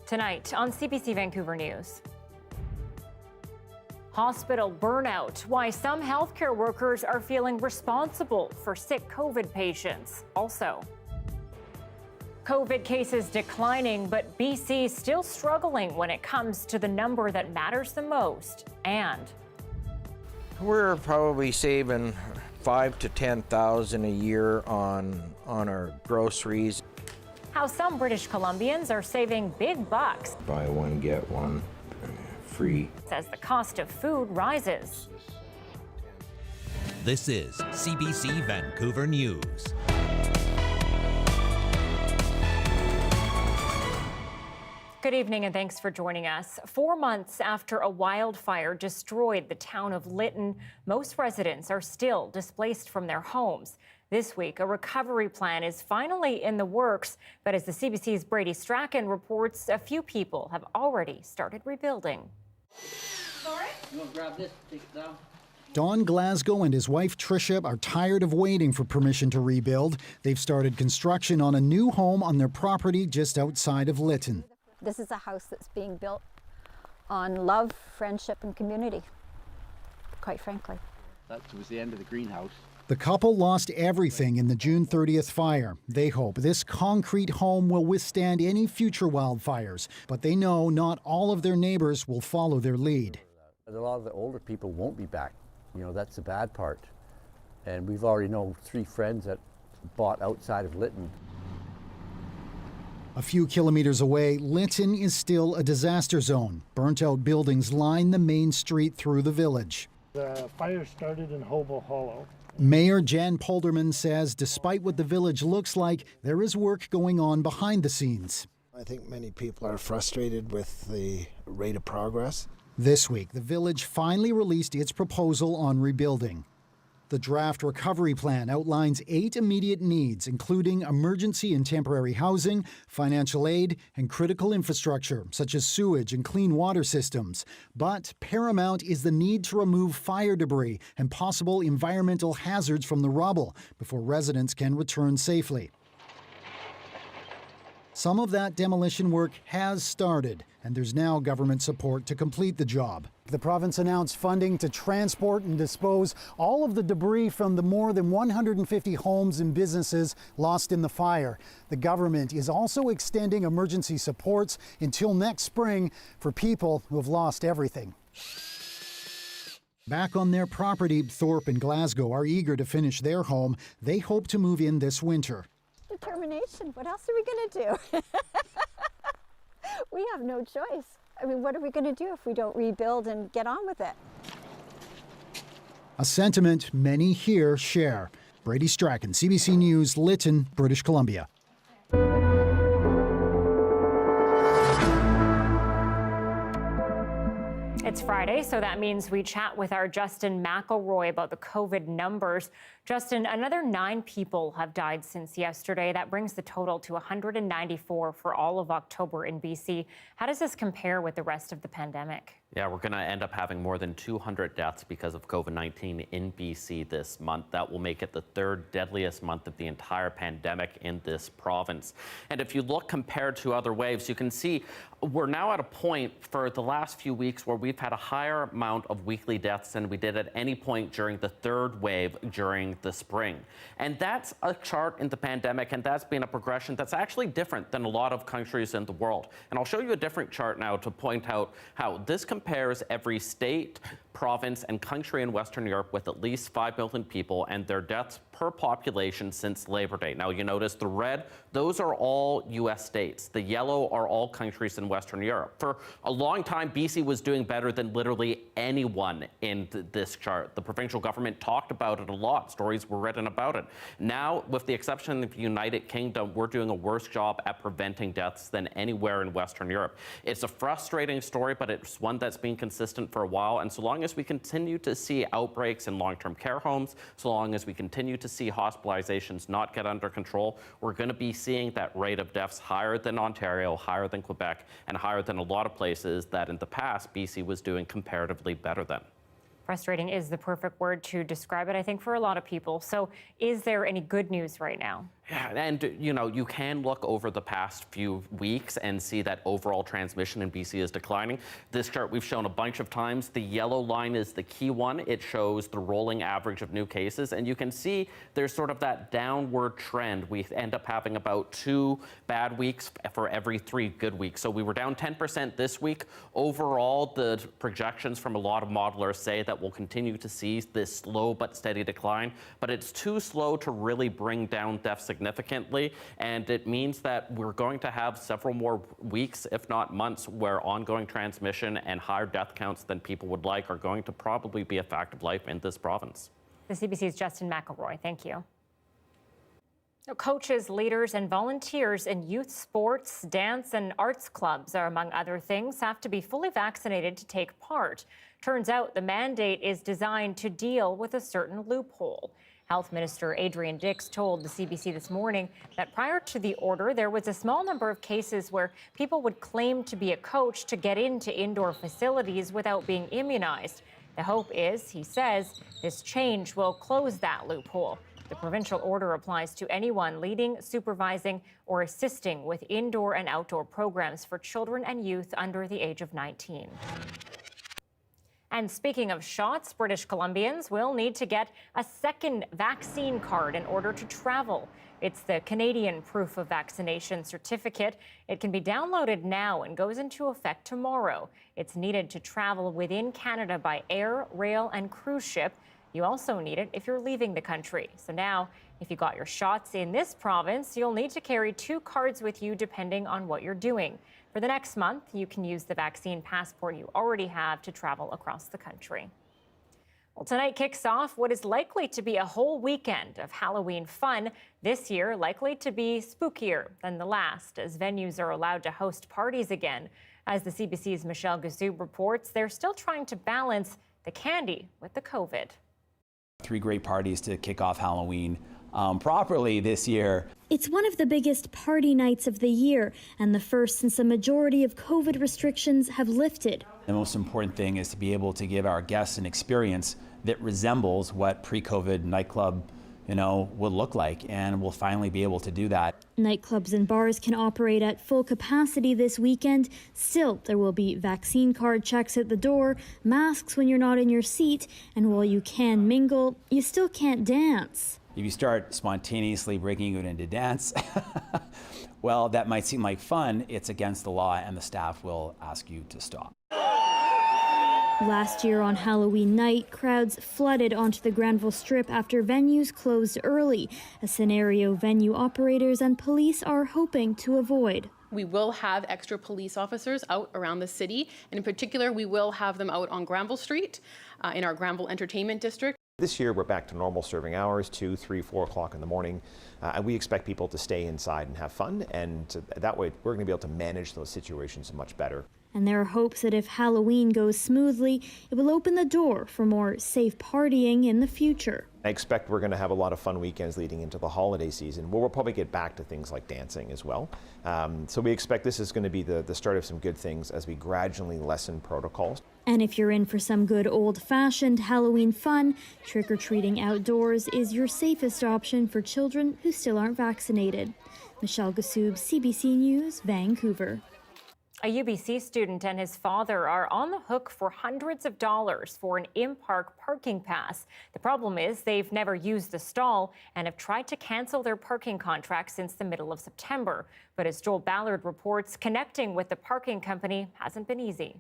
Tonight on CBC Vancouver News. Hospital burnout, why some healthcare workers are feeling responsible for sick COVID patients. Also, COVID cases declining, but BC still struggling when it comes to the number that matters the most. And we're probably saving $5,000 to $10,000 a year on our groceries. How some British Columbians are saving big bucks. Buy one, get one free. As the cost of food rises. This is CBC Vancouver News. Good evening and thanks for joining us. 4 months after a wildfire destroyed the town of Lytton, most residents are still displaced from their homes. This week, a recovery plan is finally in the works, but as the CBC's Brady Strachan reports, a few people have already started rebuilding. Sorry? You want to grab this, take it down? Don Glasgow and his wife Tricia are tired of waiting for permission to rebuild. They've started construction on a new home on their property just outside of Lytton. This is a house that's being built on love, friendship, and community, quite frankly. That was the end of the greenhouse. The couple lost everything in the June 30th fire. They hope this concrete home will withstand any future wildfires, but they know not all of their neighbors will follow their lead. A lot of the older people won't be back. You know, that's the bad part. And we've already known 3 friends that bought outside of Lytton. A few kilometers away, Lytton is still a disaster zone. Burnt-out buildings line the main street through the village. The fire started in Hobo Hollow. Mayor Jan Polderman says despite what the village looks like, there is work going on behind the scenes. I think many people are frustrated with the rate of progress. This week, the village finally released its proposal on rebuilding. The draft recovery plan outlines 8 immediate needs, including emergency and temporary housing, financial aid, and critical infrastructure, such as sewage and clean water systems. But paramount is the need to remove fire debris and possible environmental hazards from the rubble before residents can return safely. Some of that demolition work has started, and there's now government support to complete the job. The province announced funding to transport and dispose all of the debris from the more than 150 homes and businesses lost in the fire. The government is also extending emergency supports until next spring for people who have lost everything. Back on their property, Thorpe and Glasgow are eager to finish their home. They hope to move in this winter. Determination. What else are we going to do? We have no choice. I mean, what are we going to do if we don't rebuild and get on with it? A sentiment many here share. Brady Strachan, CBC News, Lytton, British Columbia. It's Friday, so that means we chat with our Justin McElroy about the COVID numbers. Justin, another 9 people have died since yesterday. That brings the total to 194 for all of October in BC. How does this compare with the rest of the pandemic? Yeah, we're going to end up having more than 200 deaths because of COVID-19 in BC this month. That will make it the 3rd deadliest month of the entire pandemic in this province. And if you look compared to other waves, you can see we're now at a point for the last few weeks where we've had a higher amount of weekly deaths than we did at any point during the 3rd wave during the spring. And that's a chart in the pandemic, and that's been a progression that's actually different than a lot of countries in the world. And I'll show you a different chart now to point out how this compares every state, province, and country in Western Europe with at least 5 million people and their deaths per population since Labor Day. Now, you notice the red, those are all U.S. states. The yellow are all countries in Western Europe. For a long time, BC was doing better than literally anyone in this chart. The provincial government talked about it a lot. Stories were written about it. Now, with the exception of the United Kingdom, we're doing a worse job at preventing deaths than anywhere in Western Europe. It's a frustrating story, but it's one that's been consistent for a while. And so long as we continue to see outbreaks in long-term care homes, so long as we continue to see hospitalizations not get under control, we're going to be seeing that rate of deaths higher than Ontario, higher than Quebec, and higher than a lot of places that in the past BC was doing comparatively better than. Frustrating is the perfect word to describe it, I think, for a lot of people. So is there any good news right now? Yeah, and you can look over the past few weeks and see that overall transmission in BC is declining. This chart we've shown a bunch of times. The yellow line is the key one. It shows the rolling average of new cases, and you can see there's sort of that downward trend. We end up having about 2 bad weeks for every 3 good weeks. So we were down 10% this week. Overall, the projections from a lot of modelers say that we'll continue to see this slow but steady decline, but it's too slow to really bring down deaths significantly, and it means that we're going to have several more weeks, if not months, where ongoing transmission and higher death counts than people would like are going to probably be a fact of life in this province. The CBC's Justin McElroy, thank you. Coaches, leaders, and volunteers in youth sports, dance, and arts clubs are, among other things, have to be fully vaccinated to take part. Turns out the mandate is designed to deal with a certain loophole. Health Minister Adrian Dix told the CBC this morning that prior to the order, there was a small number of cases where people would claim to be a coach to get into indoor facilities without being immunized. The hope is, he says, this change will close that loophole. The provincial order applies to anyone leading, supervising, or assisting with indoor and outdoor programs for children and youth under the age of 19. And speaking of shots, British Columbians will need to get a second vaccine card in order to travel. It's the Canadian Proof of Vaccination Certificate. It can be downloaded now and goes into effect tomorrow. It's needed to travel within Canada by air, rail, and cruise ship. You also need it if you're leaving the country. So now, if you got your shots in this province, you'll need to carry 2 cards with you depending on what you're doing. For the next month, you can use the vaccine passport you already have to travel across the country. Well, tonight kicks off what is likely to be a whole weekend of Halloween fun. This year, likely to be spookier than the last, as venues are allowed to host parties again. As the CBC's Michelle Gazoub reports, they're still trying to balance the candy with the COVID. 3 great parties to kick off Halloween properly this year. It's one of the biggest party nights of the year, and the first since a majority of COVID restrictions have lifted. The most important thing is to be able to give our guests an experience that resembles what pre-COVID nightclub, would look like, and we'll finally be able to do that. Nightclubs and bars can operate at full capacity this weekend. Still, there will be vaccine card checks at the door, masks when you're not in your seat, and while you can mingle, you still can't dance. If you start spontaneously breaking it into dance, well, that might seem like fun. It's against the law, and the staff will ask you to stop. Last year on Halloween night, crowds flooded onto the Granville Strip after venues closed early, a scenario venue operators and police are hoping to avoid. We will have extra police officers out around the city, and in particular, we will have them out on Granville Street in our Granville Entertainment District. This year, we're back to normal serving hours, 2, 3, 4 o'clock in the morning. And we expect people to stay inside and have fun, and that way we're going to be able to manage those situations much better. And there are hopes that if Halloween goes smoothly, it will open the door for more safe partying in the future. I expect we're going to have a lot of fun weekends leading into the holiday season, where we'll probably get back to things like dancing as well. So we expect this is going to be the start of some good things as we gradually lessen protocols. And if you're in for some good old-fashioned Halloween fun, trick-or-treating outdoors is your safest option for children who still aren't vaccinated. Michelle Gazoub, CBC News, Vancouver. A UBC student and his father are on the hook for hundreds of dollars for an in-park parking pass. The problem is they've never used the stall and have tried to cancel their parking contract since the middle of September. But as Joel Ballard reports, connecting with the parking company hasn't been easy.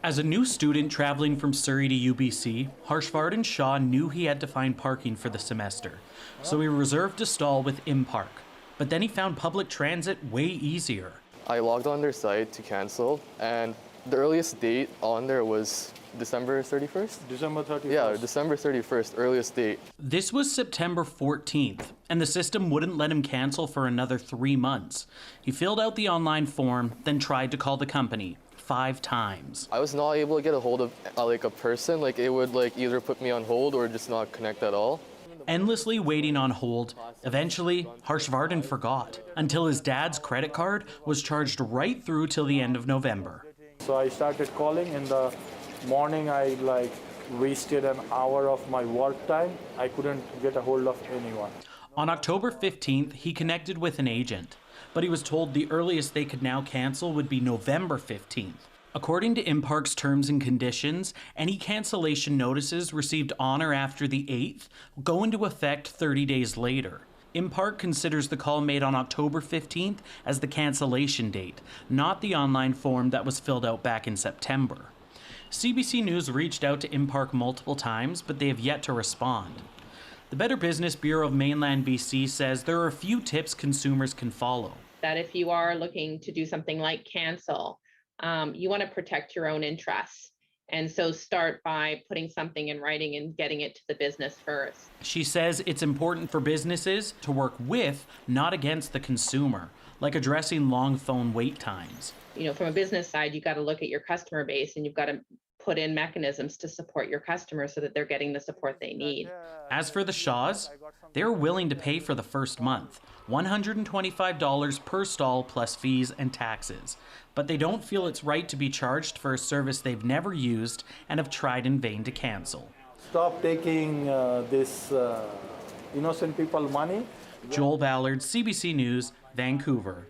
As a new student traveling from Surrey to UBC, Harshvardhan Shah knew he had to find parking for the semester, so he reserved a stall with in-park. But then he found public transit way easier. I logged on their site to cancel, and the earliest date on there was December 31st? December 31st. Yeah, December 31st, earliest date. This was September 14th, and the system wouldn't let him cancel for another 3 months. He filled out the online form, then tried to call the company 5 times. I was not able to get a hold of a person. It would either put me on hold or just not connect at all. Endlessly waiting on hold, eventually Harshvardhan forgot, until his dad's credit card was charged right through till the end of November. So I started calling in the morning. I wasted an hour of my work time. I couldn't get a hold of anyone. On October 15th, he connected with an agent, but he was told the earliest they could now cancel would be November 15th. According to Impark's terms and conditions, any cancellation notices received on or after the 8th go into effect 30 days later. Impark considers the call made on October 15th as the cancellation date, not the online form that was filled out back in September. CBC News reached out to Impark multiple times, but they have yet to respond. The Better Business Bureau of Mainland BC says there are a few tips consumers can follow. That if you are looking to do something like cancel, you want to protect your own interests. And so start by putting something in writing and getting it to the business first. She says it's important for businesses to work with, not against the consumer, like addressing long phone wait times. You know, from a business side, you've got to look at your customer base and you've got to put in mechanisms to support your customers so that they're getting the support they need. As for the Shaws, they're willing to pay for the first month, $125 per stall plus fees and taxes. But they don't feel it's right to be charged for a service they've never used and have tried in vain to cancel. Stop taking this innocent people money. Joel Ballard, CBC News, Vancouver.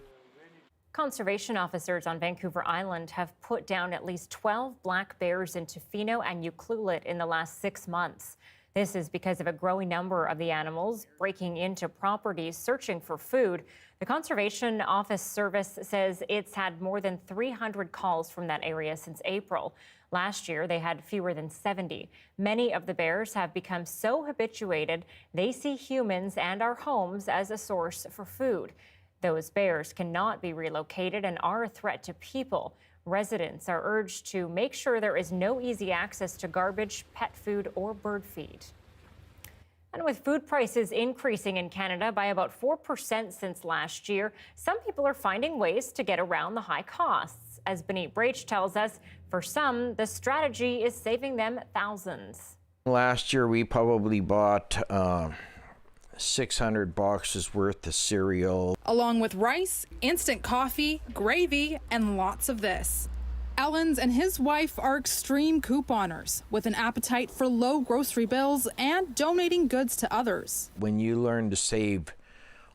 Conservation officers on Vancouver Island have put down at least 12 black bears in Tofino and Ucluelet in the last 6 months. This is because of a growing number of the animals breaking into properties searching for food. The Conservation Office Service says it's had more than 300 calls from that area since April. Last year, they had fewer than 70. Many of the bears have become so habituated, they see humans and our homes as a source for food. Those bears cannot be relocated and are a threat to people. Residents are urged to make sure there is no easy access to garbage, pet food, or bird feed. And with food prices increasing in Canada by about 4% since last year, some people are finding ways to get around the high costs. As Benit Brach tells us, for some, the strategy is saving them thousands. Last year, we probably bought 600 boxes worth of cereal. Along with rice, instant coffee, gravy, and lots of this. Ellens and his wife are extreme couponers with an appetite for low grocery bills and donating goods to others. When you learn to save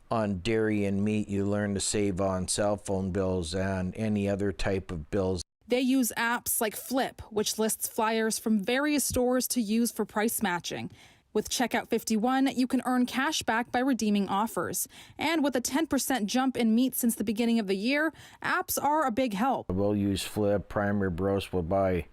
on dairy and meat, you learn to save on cell phone bills and any other type of bills. They use apps like Flip, which lists flyers from various stores to use for price matching. With Checkout 51, you can earn cash back by redeeming offers. And with a 10% jump in meat since the beginning of the year, apps are a big help. We'll use Flip, Primary Bros. The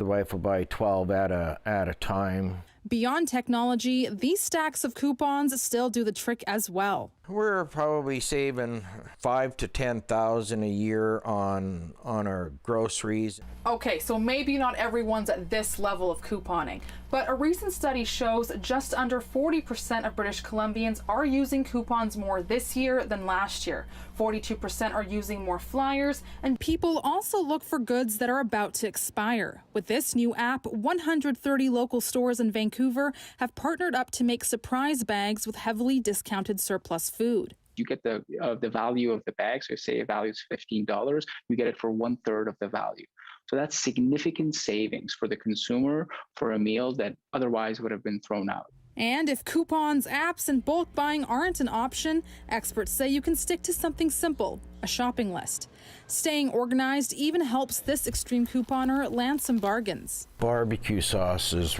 wife will buy 12 at a time. Beyond technology, these stacks of coupons still do the trick as well. We're probably saving $5,000 to $10,000 a year on our groceries. Okay, so maybe not everyone's at this level of couponing, but a recent study shows just under 40% of British Columbians are using coupons more this year than last year. 42% are using more flyers, and people also look for goods that are about to expire. With this new app, 130 local stores in Vancouver have partnered up to make surprise bags with heavily discounted surplus food. You get the value of the bag. So say a value is $15, you get it for 1/3 of the value. So that's significant savings for the consumer for a meal that otherwise would have been thrown out. And if coupons, apps, and bulk buying aren't an option, experts say you can stick to something simple, a shopping list. Staying organized even helps this extreme couponer land some bargains. Barbecue sauces,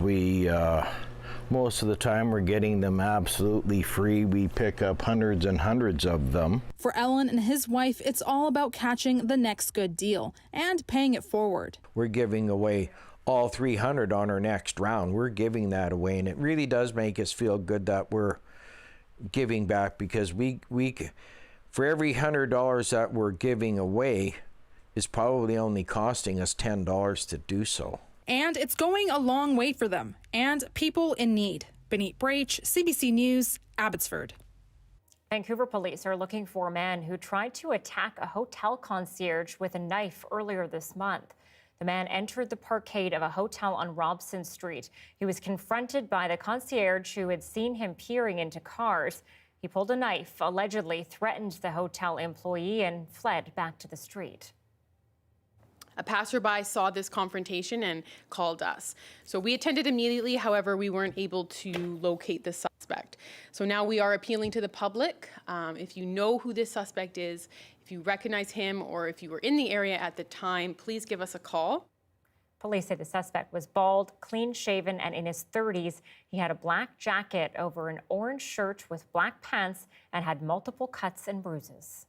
most of the time we're getting them absolutely free. We pick up hundreds and hundreds of them. For Ellen and his wife, it's all about catching the next good deal and paying it forward. We're giving away all 300 on our next round. We're giving that away, and it really does make us feel good that we're giving back, because we for every $100 that we're giving away is probably only costing us $10 to do so. And it's going a long way for them and people in need. Benit Brach, CBC News, Abbotsford. Vancouver police are looking for a man who tried to attack a hotel concierge with a knife earlier this month. The man entered the parkade of a hotel on Robson Street. He was confronted by the concierge who had seen him peering into cars. He pulled a knife, allegedly threatened the hotel employee, and fled back to the street. A passerby saw this confrontation and called us. So we attended immediately. However, we weren't able to locate the suspect. So now we are appealing to the public. If you know who this suspect is, if you recognize him, or if you were in the area at the time, please give us a call. Police say the suspect was bald, clean-shaven, and in his 30s. He had a black jacket over an orange shirt with black pants and had multiple cuts and bruises.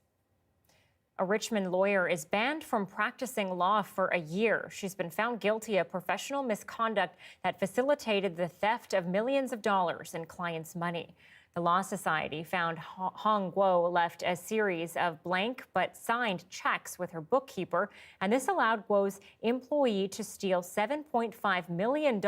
A Richmond lawyer is banned from practicing law for a year. She's been found guilty of professional misconduct that facilitated the theft of millions of dollars in clients' money. The Law Society found Hong Guo left a series of blank but signed checks with her bookkeeper, and this allowed Guo's employee to steal $7.5 million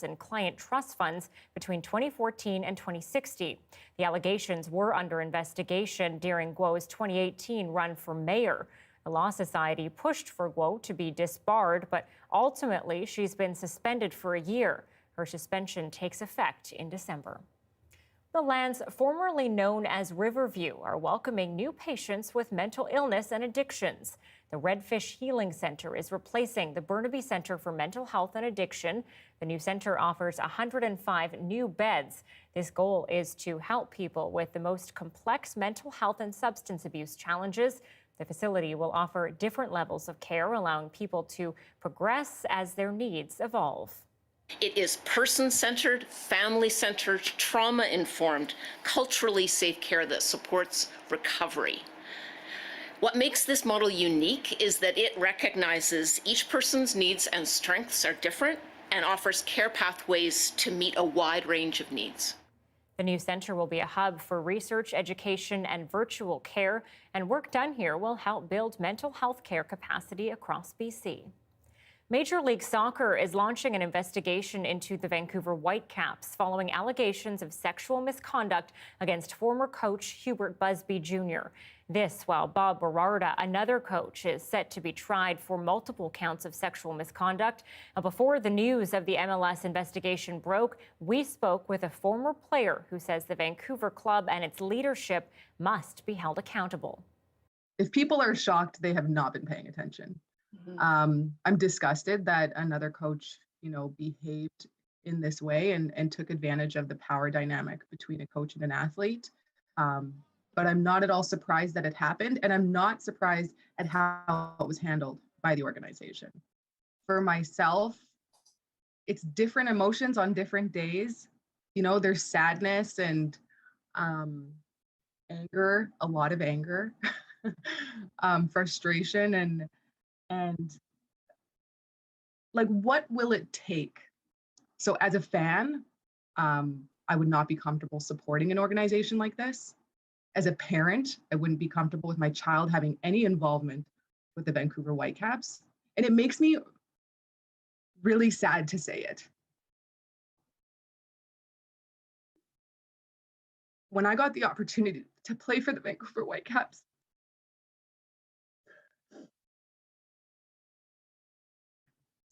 in client trust funds between 2014 and 2016. The allegations were under investigation during Guo's 2018 run for mayor. The Law Society pushed for Guo to be disbarred, but ultimately she's been suspended for a year. Her suspension takes effect in December. The lands formerly known as Riverview are welcoming new patients with mental illness and addictions. The Redfish Healing Center is replacing the Burnaby Center for Mental Health and Addiction. The new center offers 105 new beds. This goal is to help people with the most complex mental health and substance abuse challenges. The facility will offer different levels of care, allowing people to progress as their needs evolve. It is person-centered, family-centered, trauma-informed, culturally safe care that supports recovery. What makes this model unique is that it recognizes each person's needs and strengths are different and offers care pathways to meet a wide range of needs. The new center will be a hub for research, education, and virtual care, and work done here will help build mental health care capacity across BC. Major League Soccer is launching an investigation into the Vancouver Whitecaps following allegations of sexual misconduct against former coach Hubert Busby Jr. This while Bob Berarda, another coach, is set to be tried for multiple counts of sexual misconduct. Now, before the news of the MLS investigation broke, we spoke with a former player who says the Vancouver club and its leadership must be held accountable. If people are shocked, they have not been paying attention. I'm disgusted that another coach, behaved in this way and took advantage of the power dynamic between a coach and an athlete. But I'm not at all surprised that it happened, and I'm not surprised at how it was handled by the organization. For myself, it's different emotions on different days. There's sadness and anger, a lot of anger, frustration, and like, what will it take? So as a fan, I would not be comfortable supporting an organization like this. As a parent, I wouldn't be comfortable with my child having any involvement with the Vancouver Whitecaps. And it makes me really sad to say it. When I got the opportunity to play for the Vancouver Whitecaps,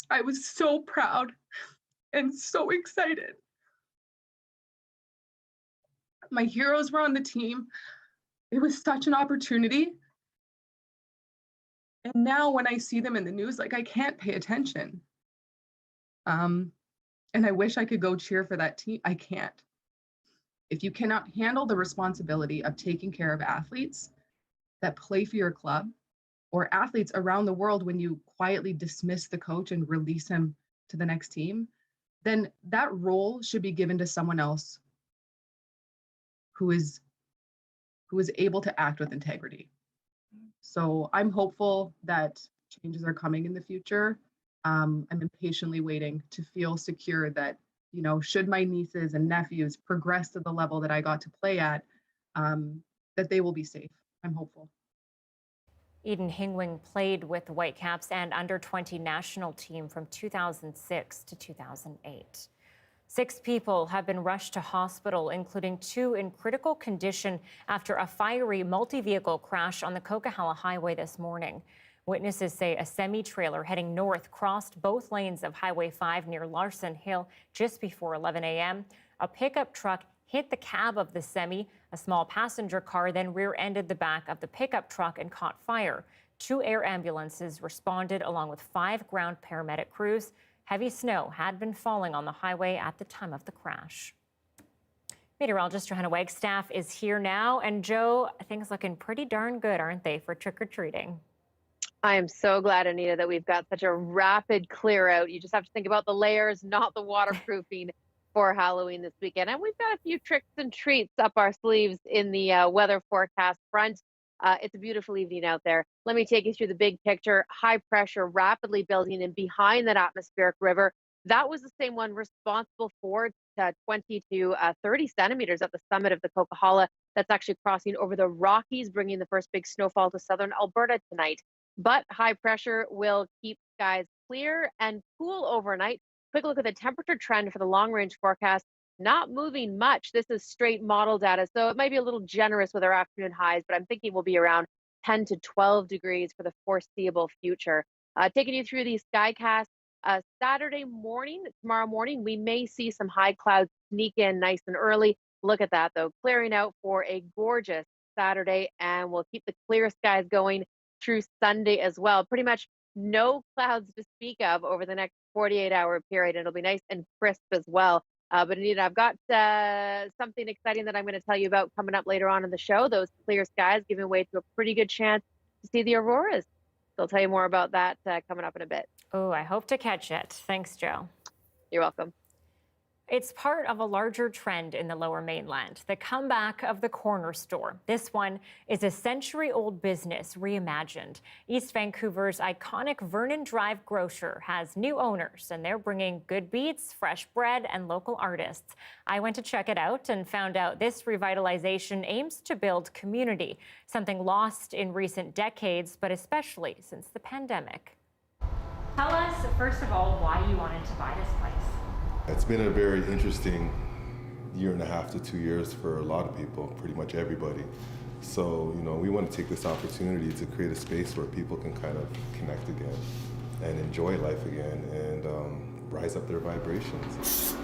I was so proud and so excited. My heroes were on the team. It was such an opportunity. And now when I see them in the news, I can't pay attention. And I wish I could go cheer for that team. I can't. If you cannot handle the responsibility of taking care of athletes that play for your club, or athletes around the world, when you quietly dismiss the coach and release him to the next team, then that role should be given to someone else who is able to act with integrity. So I'm hopeful that changes are coming in the future. I'm impatiently waiting to feel secure that, should my nieces and nephews progress to the level that I got to play at, that they will be safe. I'm hopeful. Eden Hingwing played with the Whitecaps and under-20 national team from 2006 to 2008. 6 people have been rushed to hospital, including 2 in critical condition after a fiery multi-vehicle crash on the Coquihalla Highway this morning. Witnesses say a semi-trailer heading north crossed both lanes of Highway 5 near Larson Hill just before 11 a.m. A pickup truck hit the cab of the semi. A small passenger car then rear-ended the back of the pickup truck and caught fire. 2 air ambulances responded along with 5 ground paramedic crews. Heavy snow had been falling on the highway at the time of the crash. Meteorologist Johanna Wagstaffe is here now. And Joe, things looking pretty darn good, aren't they, for trick-or-treating? I am so glad, Anita, that we've got such a rapid clear out. You just have to think about the layers, not the waterproofing for Halloween this weekend. And we've got a few tricks and treats up our sleeves in the weather forecast front. It's a beautiful evening out there. Let me take you through the big picture. High pressure rapidly building in behind that atmospheric river. That was the same one responsible for 20 to 30 centimeters at the summit of the Coquihalla. That's actually crossing over the Rockies, bringing the first big snowfall to southern Alberta tonight. But high pressure will keep skies clear and cool overnight. Quick look at the temperature trend for the long range forecast. Not moving much. This is straight model data, so it might be a little generous with our afternoon highs, but I'm thinking we'll be around 10 to 12 degrees for the foreseeable future. Taking you through the skycast. Saturday morning, tomorrow morning, we may see some high clouds sneak in nice and early. Look at that, though, clearing out for a gorgeous Saturday, and we'll keep the clear skies going through Sunday as well. Pretty much no clouds to speak of over the next 48-hour period. It'll be nice and crisp as well. But Anita, I've got something exciting that I'm going to tell you about coming up later on in the show. Those clear skies giving way to a pretty good chance to see the auroras. So I'll tell you more about that coming up in a bit. Oh, I hope to catch it. Thanks, Joe. You're welcome. It's part of a larger trend in the Lower Mainland, the comeback of the corner store. This one is a century-old business reimagined. East Vancouver's iconic Vernon Drive grocer has new owners, and they're bringing good beats, fresh bread, and local artists. I went to check it out and found out this revitalization aims to build community, something lost in recent decades, but especially since the pandemic. Tell us, first of all, why you wanted to buy this place. It's been a very interesting 1.5 to 2 years for a lot of people, pretty much everybody. So, we want to take this opportunity to create a space where people can kind of connect again and enjoy life again and rise up their vibrations.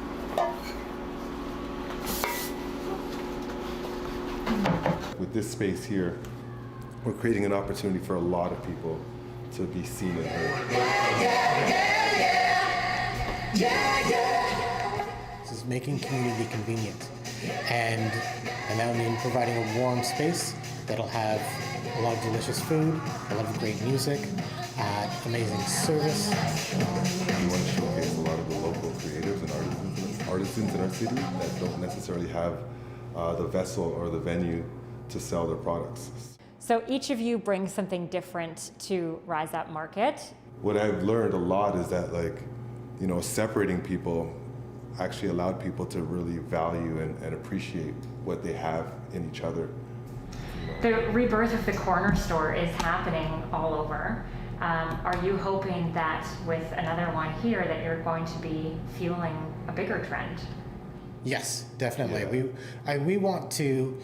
With this space here, we're creating an opportunity for a lot of people to be seen and heard. This is making community convenient, and that means providing a warm space that'll have a lot of delicious food, a lot of great music, amazing service. We want to showcase a lot of the local creatives and artisans in our city that don't necessarily have the vessel or the venue to sell their products. So each of you brings something different to Rise Up Market. What I've learned a lot is that, separating people actually allowed people to really value and appreciate what they have in each other. The rebirth of the corner store is happening all over. Are you hoping that with another one here that you're going to be fueling a bigger trend? Yes, definitely. Yeah. We want to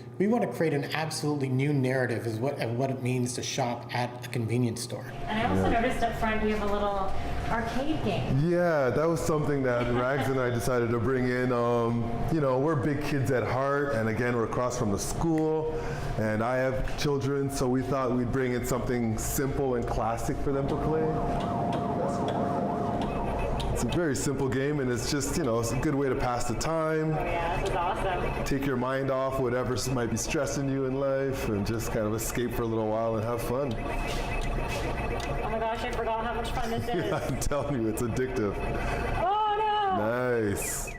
create an absolutely new narrative of what it means to shop at a convenience store. And I also noticed up front you have a little arcade game. Yeah, that was something that Rags and I decided to bring in. We're big kids at heart, and again, we're across from the school, and I have children, so we thought we'd bring in something simple and classic for them to play. It's a very simple game, and it's just, it's a good way to pass the time. Oh yeah, this is awesome. Take your mind off whatever might be stressing you in life and just kind of escape for a little while and have fun. Oh my gosh, I forgot how much fun this is. Yeah, I'm telling you, it's addictive. Oh no! Nice.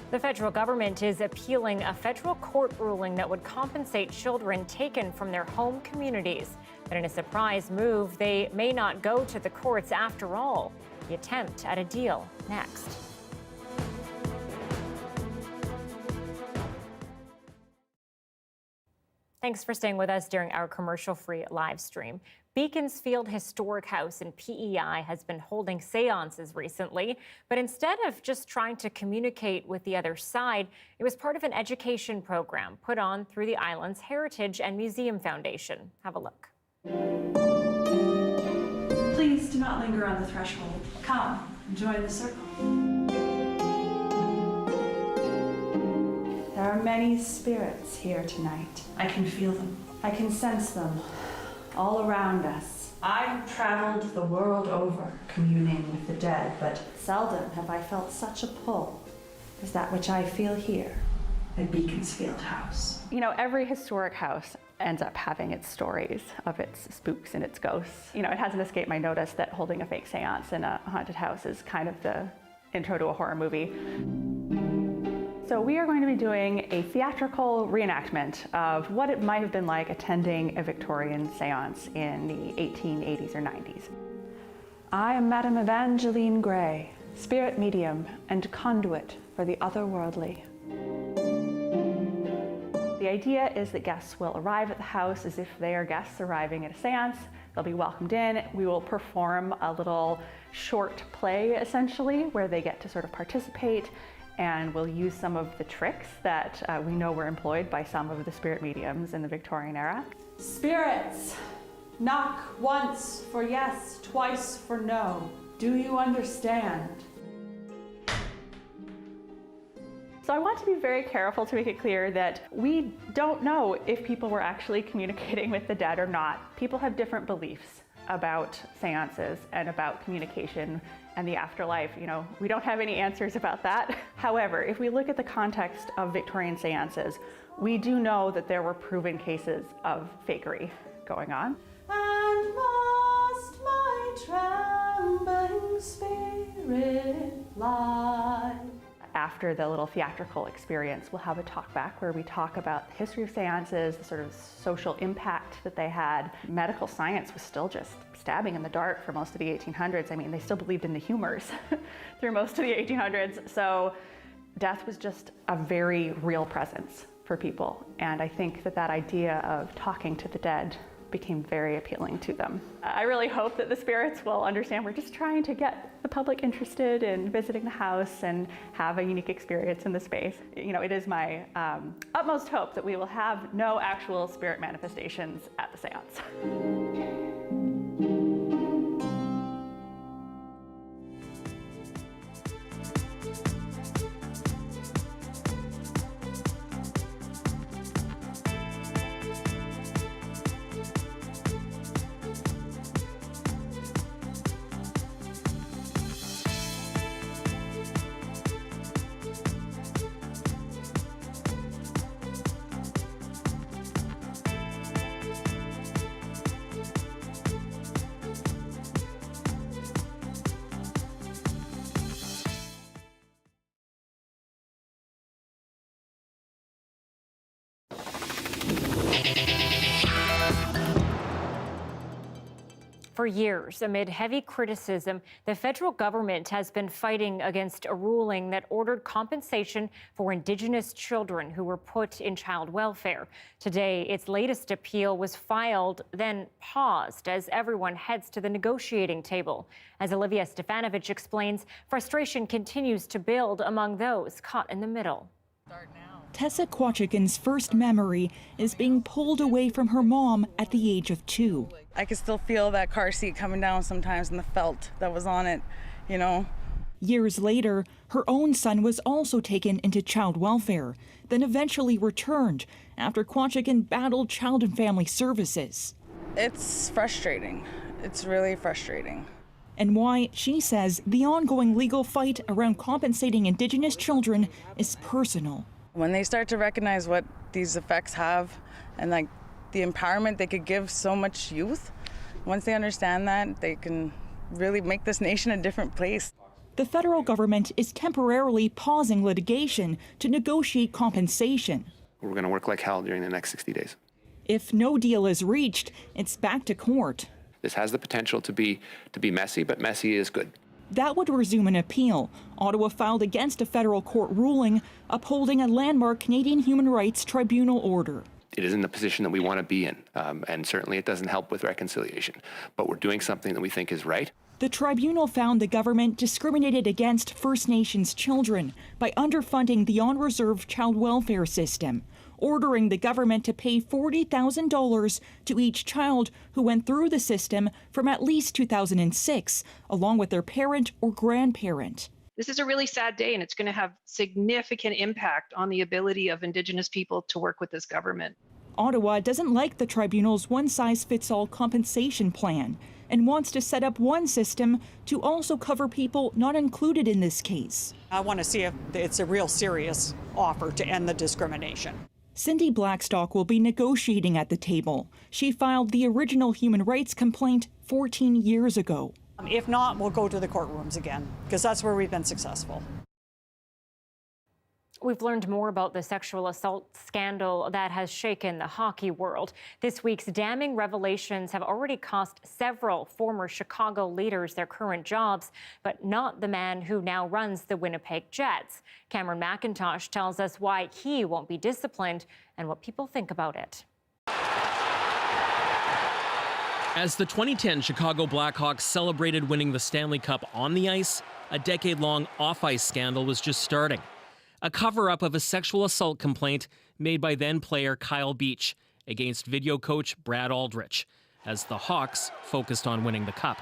The federal government is appealing a federal court ruling that would compensate children taken from their home communities. But in a surprise move, they may not go to the courts after all. The attempt at a deal next. Thanks for staying with us during our commercial-free live stream. Beaconsfield Historic House in PEI has been holding seances recently, but instead of just trying to communicate with the other side, it was part of an education program put on through the island's Heritage and Museum Foundation. Have a look. Please do not linger on the threshold. Come, join the circle. There are many spirits here tonight. I can feel them. I can sense them all around us. I have traveled the world over, communing with the dead, but seldom have I felt such a pull as that which I feel here at Beaconsfield House. You know, every historic house ends up having its stories of its spooks and its ghosts. You know, it hasn't escaped my notice that holding a fake seance in a haunted house is kind of the intro to a horror movie. So we are going to be doing a theatrical reenactment of what it might have been like attending a Victorian seance in the 1880s or 90s. I am Madame Evangeline Gray, spirit medium and conduit for the otherworldly. The idea is that guests will arrive at the house as if they are guests arriving at a seance. They'll be welcomed in. We will perform a little short play, essentially, where they get to sort of participate, and we'll use some of the tricks that we know were employed by some of the spirit mediums in the Victorian era. Spirits, knock once for yes, twice for no. Do you understand? So I want to be very careful to make it clear that we don't know if people were actually communicating with the dead or not. People have different beliefs about seances and about communication and the afterlife. You know, we don't have any answers about that. However, if we look at the context of Victorian seances, we do know that there were proven cases of fakery going on. And must my trembling spirit lie? After the little theatrical experience, we'll have a talk back where we talk about the history of seances, the sort of social impact that they had. Medical science was still just stabbing in the dark for most of the 1800s. I mean, they still believed in the humors through most of the 1800s. So death was just a very real presence for people. And I think that that idea of talking to the dead became very appealing to them. I really hope that the spirits will understand we're just trying to get the public interested in visiting the house and have a unique experience in the space. You know, it is my utmost hope that we will have no actual spirit manifestations at the seance. For years, amid heavy criticism, the federal government has been fighting against a ruling that ordered compensation for Indigenous children who were put in child welfare. Today, its latest appeal was filed, then paused as everyone heads to the negotiating table. As Olivia Stefanovich explains, frustration continues to build among those caught in the middle. Tessa Quachigan's first memory is being pulled away from her mom at the age of 2. I can still feel that car seat coming down sometimes and the felt that was on it, you know. Years later, her own son was also taken into child welfare, then eventually returned after Quachigan battled Child and Family Services. It's frustrating. It's really frustrating. And why, she says, the ongoing legal fight around compensating Indigenous children is personal. When they start to recognize what these effects have and like the empowerment they could give so much youth, once they understand that, they can really make this nation a different place. The federal government is temporarily pausing litigation to negotiate compensation. We're going to work like hell during the next 60 days. If no deal is reached, it's back to court. This has the potential to be messy, but messy is good. That would resume an appeal. Ottawa filed against a federal court ruling upholding a landmark Canadian Human Rights Tribunal order. It isn't the position that we want to be in, and certainly it doesn't help with reconciliation. But we're doing something that we think is right. The tribunal found the government discriminated against First Nations children by underfunding the on-reserve child welfare system, ordering the government to pay $40,000 to each child who went through the system from at least 2006, along with their parent or grandparent. This is a really sad day, and it's going to have significant impact on the ability of Indigenous people to work with this government. Ottawa doesn't like the tribunal's one-size-fits-all compensation plan and wants to set up one system to also cover people not included in this case. I want to see if it's a real serious offer to end the discrimination. Cindy Blackstock will be negotiating at the table. She filed the original human rights complaint 14 years ago. If not, we'll go to the courtrooms again, because that's where we've been successful. We've learned more about the sexual assault scandal that has shaken the hockey world. This week's damning revelations have already cost several former Chicago leaders their current jobs, but not the man who now runs the Winnipeg Jets. Cameron McIntosh tells us why he won't be disciplined and what people think about it. As the 2010 Chicago Blackhawks celebrated winning the Stanley Cup on the ice, a decade-long off-ice scandal was just starting. A cover-up of a sexual assault complaint made by then-player Kyle Beach against video coach Brad Aldrich, as the Hawks focused on winning the Cup.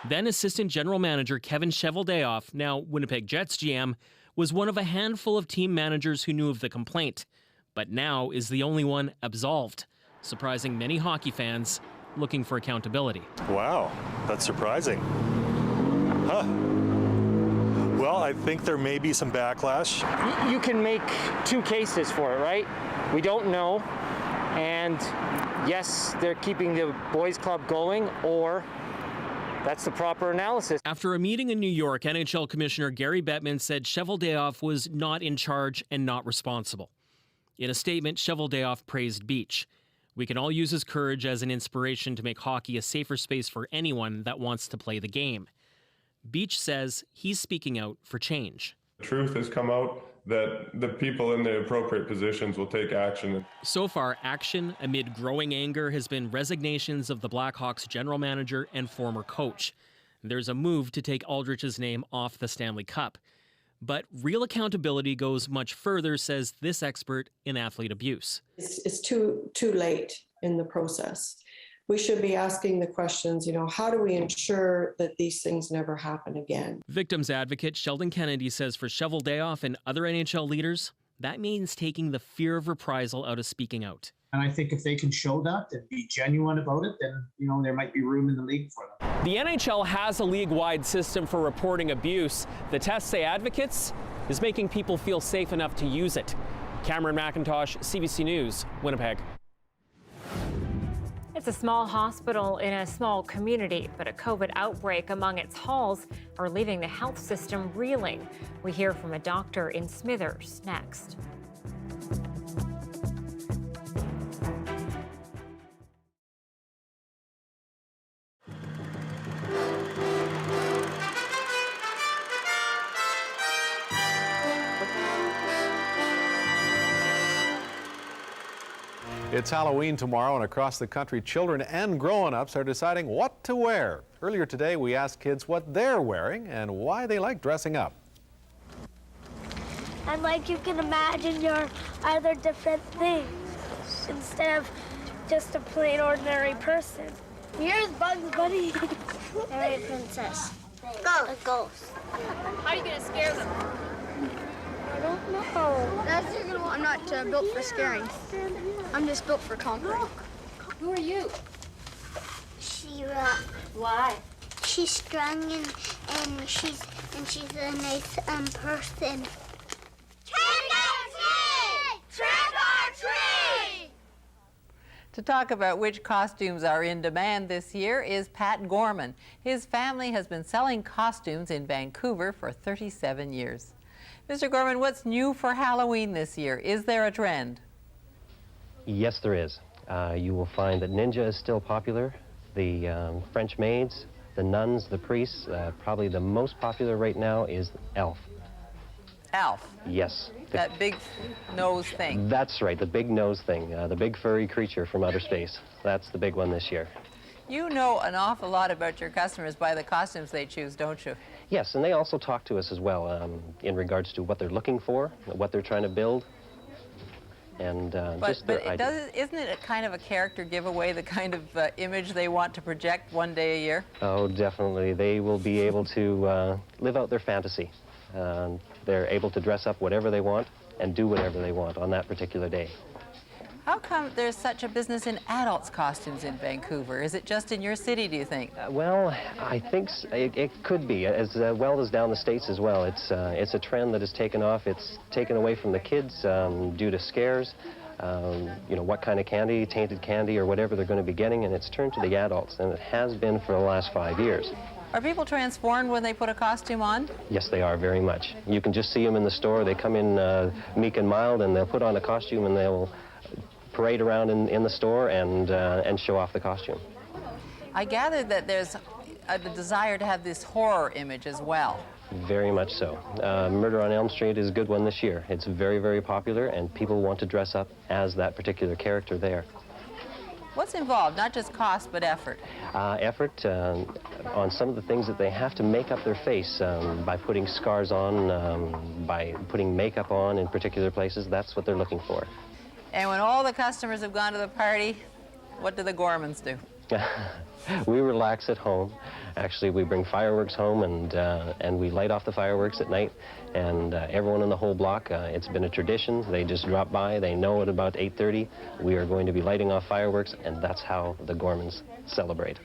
Then assistant general manager Kevin Cheveldayoff, now Winnipeg Jets GM, was one of a handful of team managers who knew of the complaint, but now is the only one absolved, surprising many hockey fans looking for accountability. Wow, that's surprising. Huh. Well, I think there may be some backlash. You can make two cases for it, right? We don't know. And yes, they're keeping the boys club going, or that's the proper analysis. After a meeting in New York, NHL Commissioner Gary Bettman said Cheveldayoff was not in charge and not responsible. In a statement, Cheveldayoff praised Beach. We can all use his courage as an inspiration to make hockey a safer space for anyone that wants to play the game. Beach says he's speaking out for change. Truth has come out that the people in the appropriate positions will take action. So far, action amid growing anger has been resignations of the Blackhawks general manager and former coach. There's a move to take Aldrich's name off the Stanley Cup. But real accountability goes much further, says this expert in athlete abuse. It's too late in the process. We should be asking the questions, how do we ensure that these things never happen again? Victims advocate Sheldon Kennedy says for Cheveldayoff and other NHL leaders, that means taking the fear of reprisal out of speaking out. And I think if they can show that and be genuine about it, then, there might be room in the league for them. The NHL has a league-wide system for reporting abuse. The test, say advocates, is making people feel safe enough to use it. Cameron McIntosh, CBC News, Winnipeg. It's a small hospital in a small community, but a COVID outbreak among its halls are leaving the health system reeling. We hear from a doctor in Smithers next. It's Halloween tomorrow, and across the country, children and grown-ups are deciding what to wear. Earlier today, we asked kids what they're wearing and why they like dressing up. And like you can imagine your other different things instead of just a plain ordinary person. Here's Bugs Bunny. Fairy princess. Ghost. A ghost. How are you gonna scare them? I don't know. That's a good one. I'm not built for scaring. I'm just built for conquering. Who are you? She-Ra. Why? She's strong and she's a nice person. Trick or treat! Trick or treat! To talk about which costumes are in demand this year is Pat Gorman. His family has been selling costumes in Vancouver for 37 years. Mr. Gorman, what's new for Halloween this year? Is there a trend? Yes, there is. You will find that ninja is still popular. The French maids, the nuns, the priests, probably the most popular right now is elf. Elf? Yes. That big nose thing. That's right, the big nose thing, the big furry creature from outer space. That's the big one this year. You know an awful lot about your customers by the costumes they choose, don't you? Yes, and they also talk to us as well in regards to what they're looking for, what they're trying to build. and But just their ideas. isn't it a kind of a character giveaway, the kind of image they want to project one day a year? Oh, definitely. They will be able to live out their fantasy. They're able to dress up whatever they want and do whatever they want on that particular day. How come there's such a business in adults' costumes in Vancouver? Is it just in your city, do you think? Well, I think it could be, as well as down the States as well. It's a trend that has taken off. It's taken away from the kids due to scares, you know, what kind of candy, tainted candy or whatever they're going to be getting, and it's turned to the adults, and it has been for the last 5 years. Are people transformed when they put a costume on? Yes, they are, very much. You can just see them in the store. They come in meek and mild, and they'll put on a costume, and they'll parade around in the store and show off the costume. I gather that there's a desire to have this horror image as well. Very much so. Murder on Elm Street is a good one this year. It's very, very popular, and people want to dress up as that particular character there. What's involved? Not just cost, but effort. Effort on some of the things that they have to make up their face by putting scars on, by putting makeup on in particular places. That's what they're looking for. And when all the customers have gone to the party, what do the Gormans do? We relax at home. Actually, we bring fireworks home and we light off the fireworks at night. And everyone in the whole block, it's been a tradition. They just drop by. They know at about 8:30 we are going to be lighting off fireworks, and that's how the Gormans celebrate.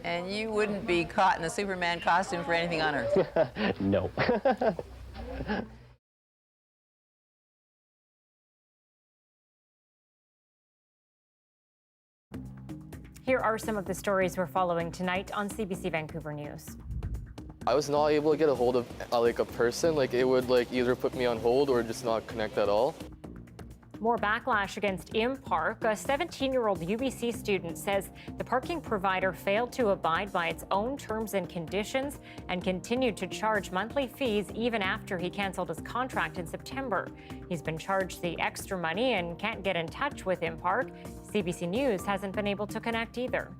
And you wouldn't be caught in a Superman costume for anything on earth? No. Here are some of the stories we're following tonight on CBC Vancouver News. I was not able to get a hold of like a person. Like it would like either put me on hold or just not connect at all. More backlash against ImPark. A 17-year-old UBC student says the parking provider failed to abide by its own terms and conditions and continued to charge monthly fees even after he canceled his contract in September. He's been charged the extra money and can't get in touch with ImPark. CBC News hasn't been able to connect either.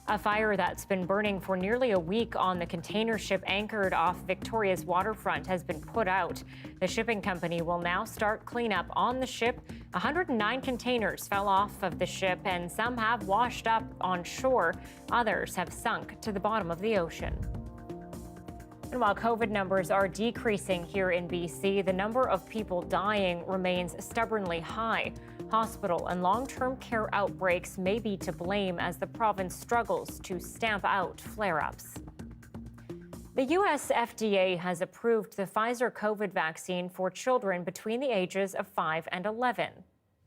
A fire that's been burning for nearly a week on the container ship anchored off Victoria's waterfront has been put out. The shipping company will now start cleanup on the ship. 109 containers fell off of the ship and some have washed up on shore. Others have sunk to the bottom of the ocean. And while COVID numbers are decreasing here in BC, the number of people dying remains stubbornly high. Hospital and long-term care outbreaks may be to blame as the province struggles to stamp out flare-ups. The U.S. FDA has approved the Pfizer COVID vaccine for children between the ages of 5 and 11.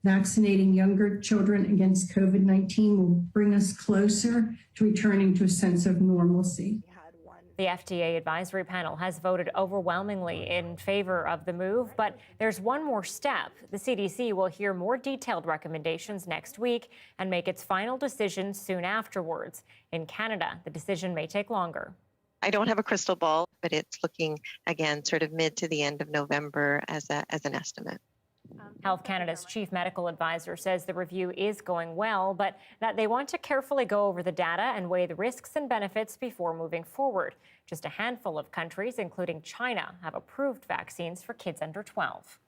Vaccinating younger children against COVID-19 will bring us closer to returning to a sense of normalcy. The FDA advisory panel has voted overwhelmingly in favor of the move, but there's one more step. The CDC will hear more detailed recommendations next week and make its final decision soon afterwards. In Canada, the decision may take longer. I don't have a crystal ball, but it's looking, again, sort of mid to the end of November as an estimate. Health Canada's chief medical advisor says the review is going well, but that they want to carefully go over the data and weigh the risks and benefits before moving forward. Just a handful of countries, including China, have approved vaccines for kids under 12.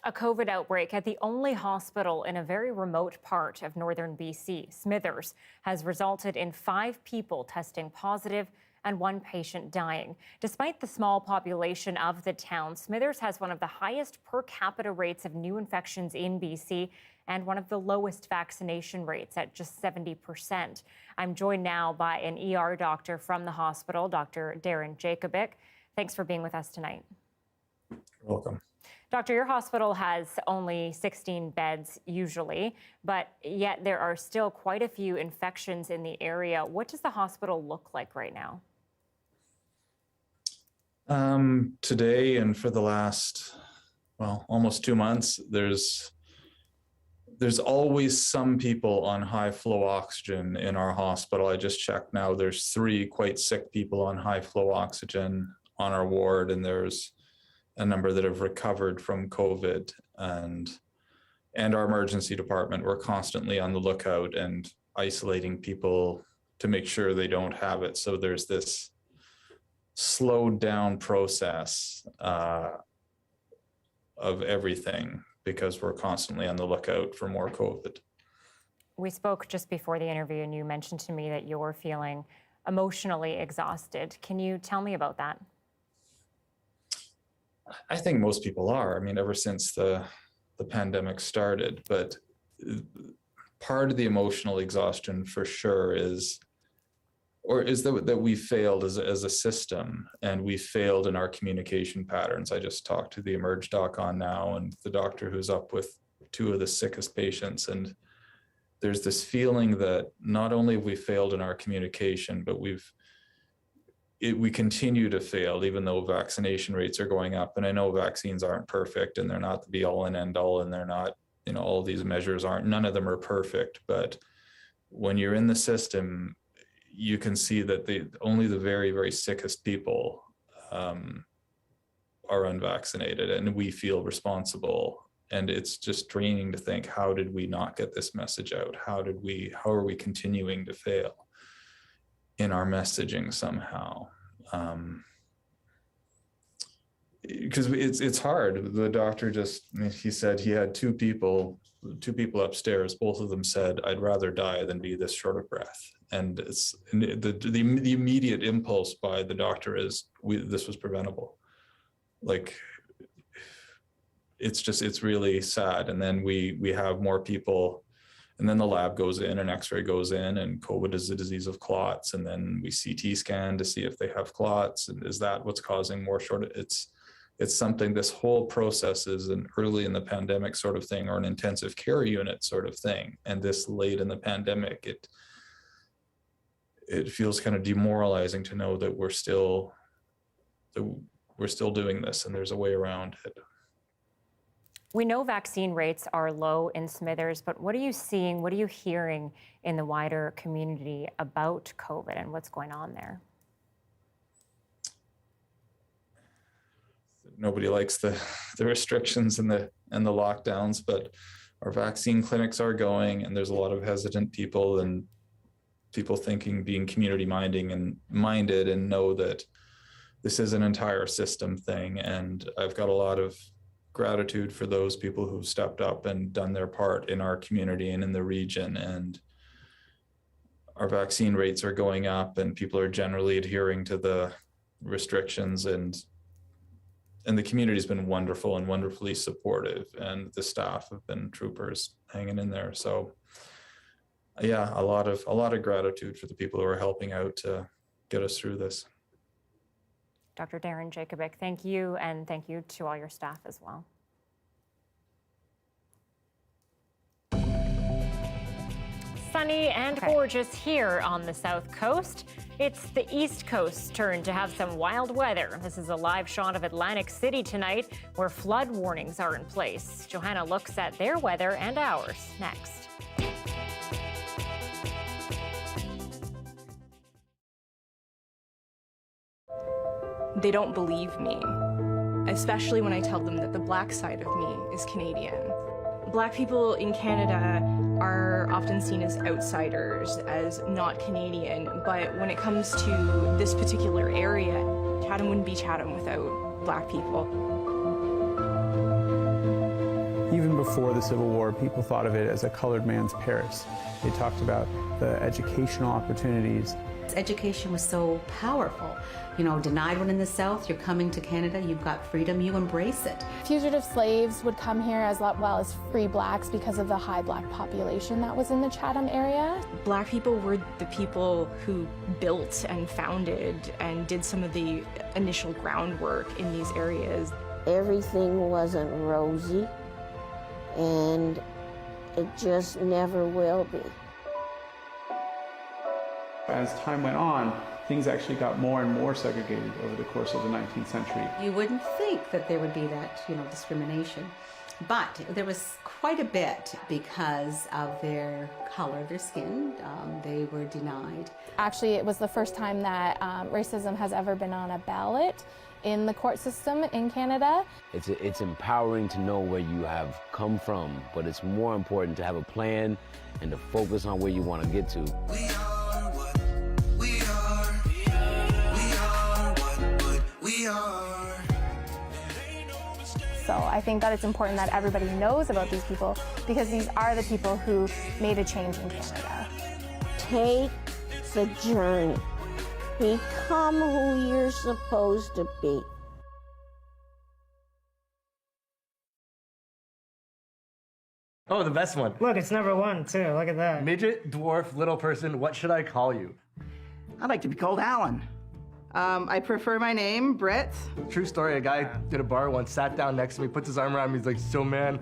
A COVID outbreak at the only hospital in a very remote part of northern BC, Smithers, has resulted in 5 people testing positive and 1 patient dying. Despite the small population of the town, Smithers has one of the highest per capita rates of new infections in BC and one of the lowest vaccination rates at just 70%. I'm joined now by an ER doctor from the hospital, Dr. Darren Jacobic. Thanks for being with us tonight. You're welcome. Doctor, your hospital has only 16 beds usually, but yet there are still quite a few infections in the area. What does the hospital look like right now? Today and for the last, almost 2 months, there's always some people on high flow oxygen in our hospital. I just checked now, there's 3 quite sick people on high flow oxygen on our ward, and there's a number that have recovered from COVID, and our emergency department, we're constantly on the lookout and isolating people to make sure they don't have it. So there's this slowed down process of everything because we're constantly on the lookout for more COVID. We spoke just before the interview and you mentioned to me that you're feeling emotionally exhausted. Can you tell me about that? I think most people are. I mean, ever since the pandemic started, but part of the emotional exhaustion for sure is that we failed as a system, and we failed in our communication patterns. I just talked to the Emerge doc on now, and the doctor who's up with 2 of the sickest patients, and there's this feeling that not only have we failed in our communication, but we continue to fail even though vaccination rates are going up. And I know vaccines aren't perfect, and they're not the be all and end all, and they're not, all these measures none of them are perfect. But when you're in the system, you can see that only the very, very sickest people are unvaccinated, and we feel responsible. And it's just draining to think, how did we not get this message out? How are we continuing to fail in our messaging somehow? Because it's hard. The doctor he said he had two people upstairs. Both of them said, "I'd rather die than be this short of breath." And it's the immediate impulse by the doctor is, this was preventable. Like, it's really sad. And then we have more people, and then the lab goes in and x-ray goes in, and COVID is a disease of clots. And then we CT scan to see if they have clots. And is that what's causing more it's something, this whole process is an early in the pandemic sort of thing, or an intensive care unit sort of thing. And this late in the pandemic, it feels kind of demoralizing to know that we're still doing this, and there's a way around it. We know vaccine rates are low in Smithers, but what are you seeing, what are you hearing in the wider community about COVID and what's going on there? Nobody likes the restrictions and the lockdowns, but our vaccine clinics are going, and there's a lot of hesitant people and people being community minded and know that this is an entire system thing. And I've got a lot of gratitude for those people who've stepped up and done their part in our community and in the region. And our vaccine rates are going up, and people are generally adhering to the restrictions, and the community's been wonderful and wonderfully supportive, and the staff have been troopers hanging in there. So yeah, a lot of gratitude for the people who are helping out to get us through this. Dr. Darren Jacobic, thank you, and thank you to all your staff as well. Sunny and gorgeous here on the South Coast. It's the East Coast's turn to have some wild weather. This is a live shot of Atlantic City tonight, where flood warnings are in place. Johanna looks at their weather and ours next. They don't believe me, especially when I tell them that the black side of me is Canadian. Black people in Canada are often seen as outsiders, as not Canadian, but when it comes to this particular area, Chatham wouldn't be Chatham without black people. Even before the Civil War, people thought of it as a colored man's Paris. They talked about the educational opportunities. Education was so powerful. Denied one in the South, you're coming to Canada, you've got freedom, you embrace it. Fugitive slaves would come here as well as free blacks because of the high black population that was in the Chatham area. Black people were the people who built and founded and did some of the initial groundwork in these areas. Everything wasn't rosy, and it just never will be. As time went on, things actually got more and more segregated over the course of the 19th century. You wouldn't think that there would be that, discrimination, but there was quite a bit because of their color of their skin. They were denied. Actually, it was the first time that racism has ever been on a ballot in the court system in Canada. It's empowering to know where you have come from, but it's more important to have a plan and to focus on where you want to get to. So I think that it's important that everybody knows about these people because these are the people who made a change in Canada. Take the journey. Become who you're supposed to be. Oh, the best one. Look, it's number one, too. Look at that. Midget, dwarf, little person, what should I call you? I'd like to be called Alan. I prefer my name, Brett. True story, a guy did a bar once, sat down next to me, puts his arm around me, he's like, so man,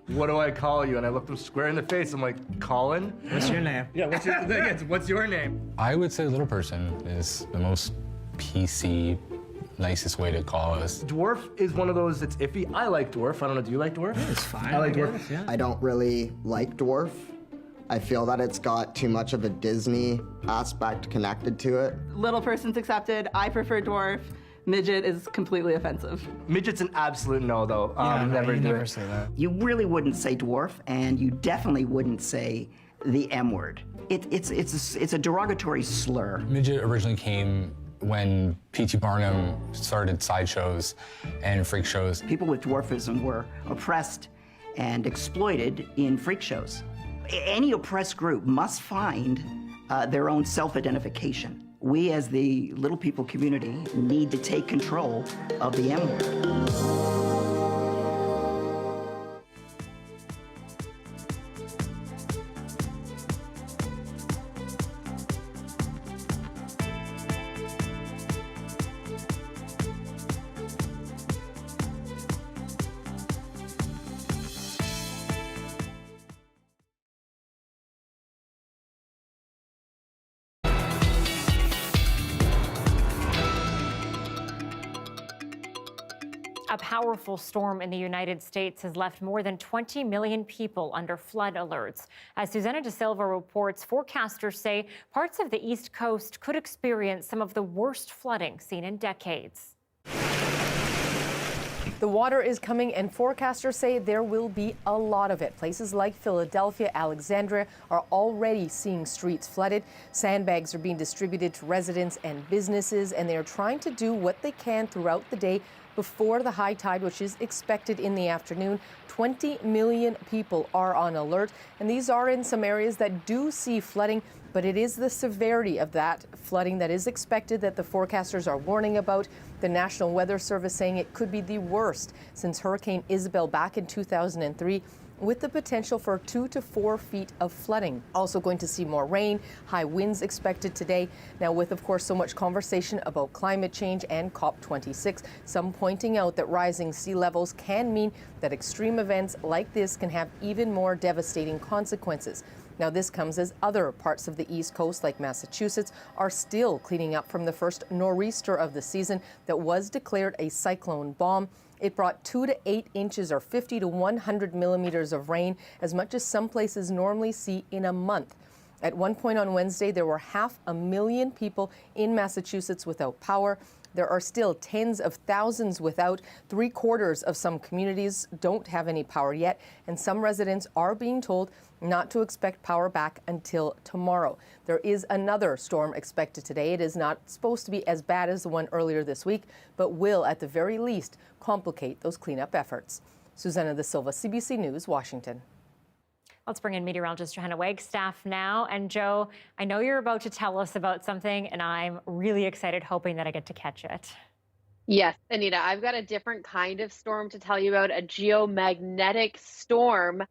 what do I call you? And I looked him square in the face, I'm like, Colin? What's your name? Yeah, what's your name? I would say little person is the most PC, nicest way to call us. Dwarf is one of those that's iffy. I like dwarf. I don't know, do you like dwarf? Yeah, it's fine. I like dwarf. Guess, yeah. I don't really like dwarf. I feel that it's got too much of a Disney aspect connected to it. Little person's accepted. I prefer dwarf. Midget is completely offensive. Midget's an absolute no, though. Never say that. You really wouldn't say dwarf, and you definitely wouldn't say the M word. It's a derogatory slur. Midget originally came when P.T. Barnum started sideshows and freak shows. People with dwarfism were oppressed and exploited in freak shows. Any oppressed group must find their own self-identification. We as the little people community need to take control of the M word. A powerful storm in the United States has left more than 20 million people under flood alerts. As Susanna De Silva reports, forecasters say parts of the East Coast could experience some of the worst flooding seen in decades. The water is coming, and forecasters say there will be a lot of it. Places like Philadelphia, Alexandria are already seeing streets flooded. Sandbags are being distributed to residents and businesses, and they are trying to do what they can throughout the day before the high tide, which is expected in the afternoon. 20 million people are on alert, and these are in some areas that do see flooding, but it is the severity of that flooding that is expected that the forecasters are warning about. The National Weather Service saying it could be the worst since Hurricane Isabel back in 2003. With the potential for 2 to 4 feet of flooding. Also going to see more rain, high winds expected today. Now with, of course, so much conversation about climate change and COP26, some pointing out that rising sea levels can mean that extreme events like this can have even more devastating consequences. Now this comes as other parts of the East Coast, like Massachusetts, are still cleaning up from the first nor'easter of the season that was declared a cyclone bomb. It brought 2 to 8 inches or 50 to 100 millimeters of rain, as much as some places normally see in a month. At one point on Wednesday, there were 500,000 people in Massachusetts without power. There are still tens of thousands without. 3/4 of some communities don't have any power yet, and some residents are being told not to expect power back until tomorrow. There is another storm expected today. It is not supposed to be as bad as the one earlier this week, but will, at the very least, complicate those cleanup efforts. Susanna De Silva, CBC News, Washington. Let's bring in meteorologist Johanna Wagstaffe now. And Joe, I know you're about to tell us about something, and I'm really excited, hoping that I get to catch it. Yes, Anita, I've got a different kind of storm to tell you about, a geomagnetic storm.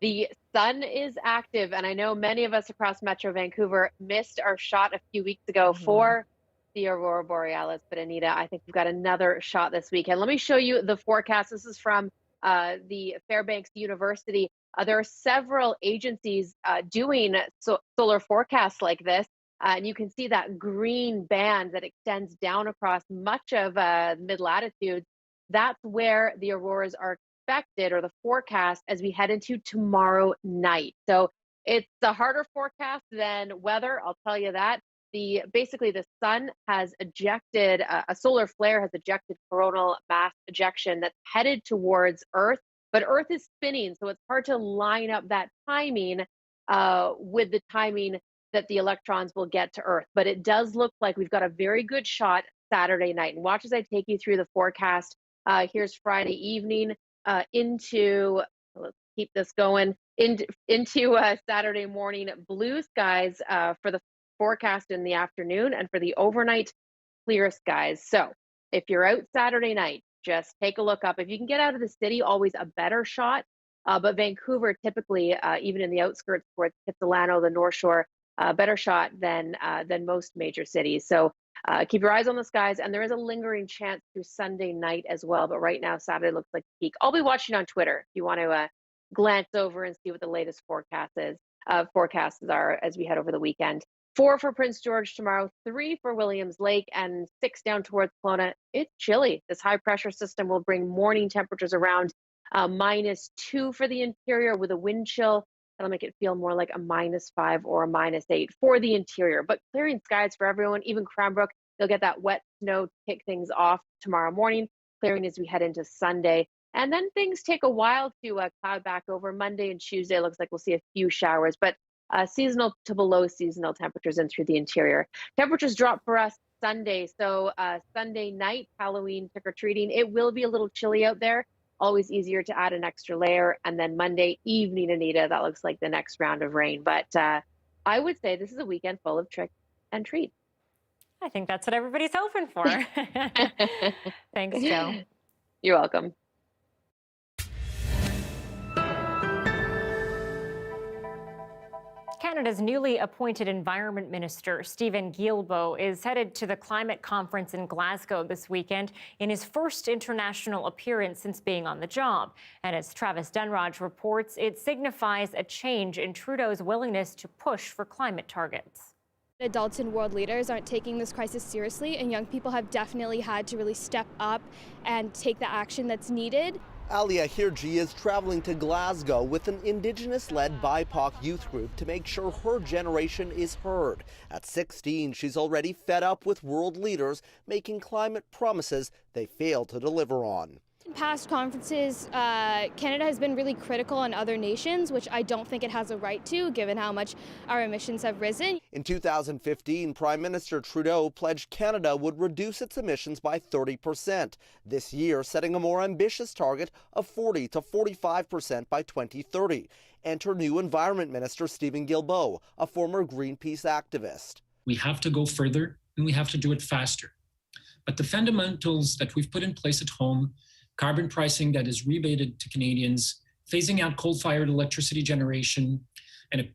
The sun is active, and I know many of us across Metro Vancouver missed our shot a few weeks ago for the aurora borealis. But Anita, I think we've got another shot this weekend. Let me show you the forecast. This is from the Fairbanks University. There are several agencies doing solar forecasts like this. And you can see that green band that extends down across much of mid-latitudes. That's where the auroras are expected, or the forecast, as we head into tomorrow night. So it's a harder forecast than weather, I'll tell you that. Basically the sun has ejected, a solar flare has ejected coronal mass ejection that's headed towards Earth, but Earth is spinning, so it's hard to line up that timing with the timing that the electrons will get to Earth. But it does look like we've got a very good shot Saturday night. And watch as I take you through the forecast Here's Friday evening into, let's keep this going, into Saturday morning. Blue skies for the forecast in the afternoon, and for the overnight, clear skies. So if you're out Saturday night, just take a look up. If you can get out of the city, always a better shot. But Vancouver, typically, even in the outskirts towards Kitsilano, the North Shore, better shot than most major cities. So keep your eyes on the skies, and there is a lingering chance through Sunday night as well. But right now, Saturday looks like the peak. I'll be watching on Twitter if you want to glance over and see what the latest forecasts are as we head over the weekend. 4 for Prince George tomorrow, 3 for Williams Lake, and 6 down towards Kelowna. It's chilly. This high pressure system will bring morning temperatures around -2 for the interior with a wind chill. That'll make it feel more like a -5 or a -8 for the interior. But clearing skies for everyone, even Cranbrook, they'll get that wet snow to kick things off tomorrow morning, clearing as we head into Sunday. And then things take a while to cloud back over. Monday and Tuesday looks like we'll see a few showers, but seasonal to below seasonal temperatures in through the interior. Temperatures drop for us Sunday. So Sunday night, Halloween trick-or-treating, it will be a little chilly out there. Always easier to add an extra layer. And then Monday evening, Anita, that looks like the next round of rain. But I would say this is a weekend full of trick and treat. I think that's what everybody's hoping for. Thanks, Joe. You're welcome. Canada's newly appointed Environment Minister, Stephen Guilbeault, is headed to the climate conference in Glasgow this weekend in his first international appearance since being on the job. And as Travis Dunraj reports, it signifies a change in Trudeau's willingness to push for climate targets. Adults and world leaders aren't taking this crisis seriously, and young people have definitely had to really step up and take the action that's needed. Alia Hirji is traveling to Glasgow with an Indigenous-led BIPOC youth group to make sure her generation is heard. At 16, she's already fed up with world leaders making climate promises they failed to deliver on. In past conferences, Canada has been really critical on other nations, which I don't think it has a right to, given how much our emissions have risen. In 2015, Prime Minister Trudeau pledged Canada would reduce its emissions by 30%. This year, setting a more ambitious target of 40 to 45% by 2030. Enter new Environment Minister Stephen Guilbeault, a former Greenpeace activist. We have to go further, and we have to do it faster. But the fundamentals that we've put in place at home, carbon pricing that is rebated to Canadians, phasing out coal-fired electricity generation, and a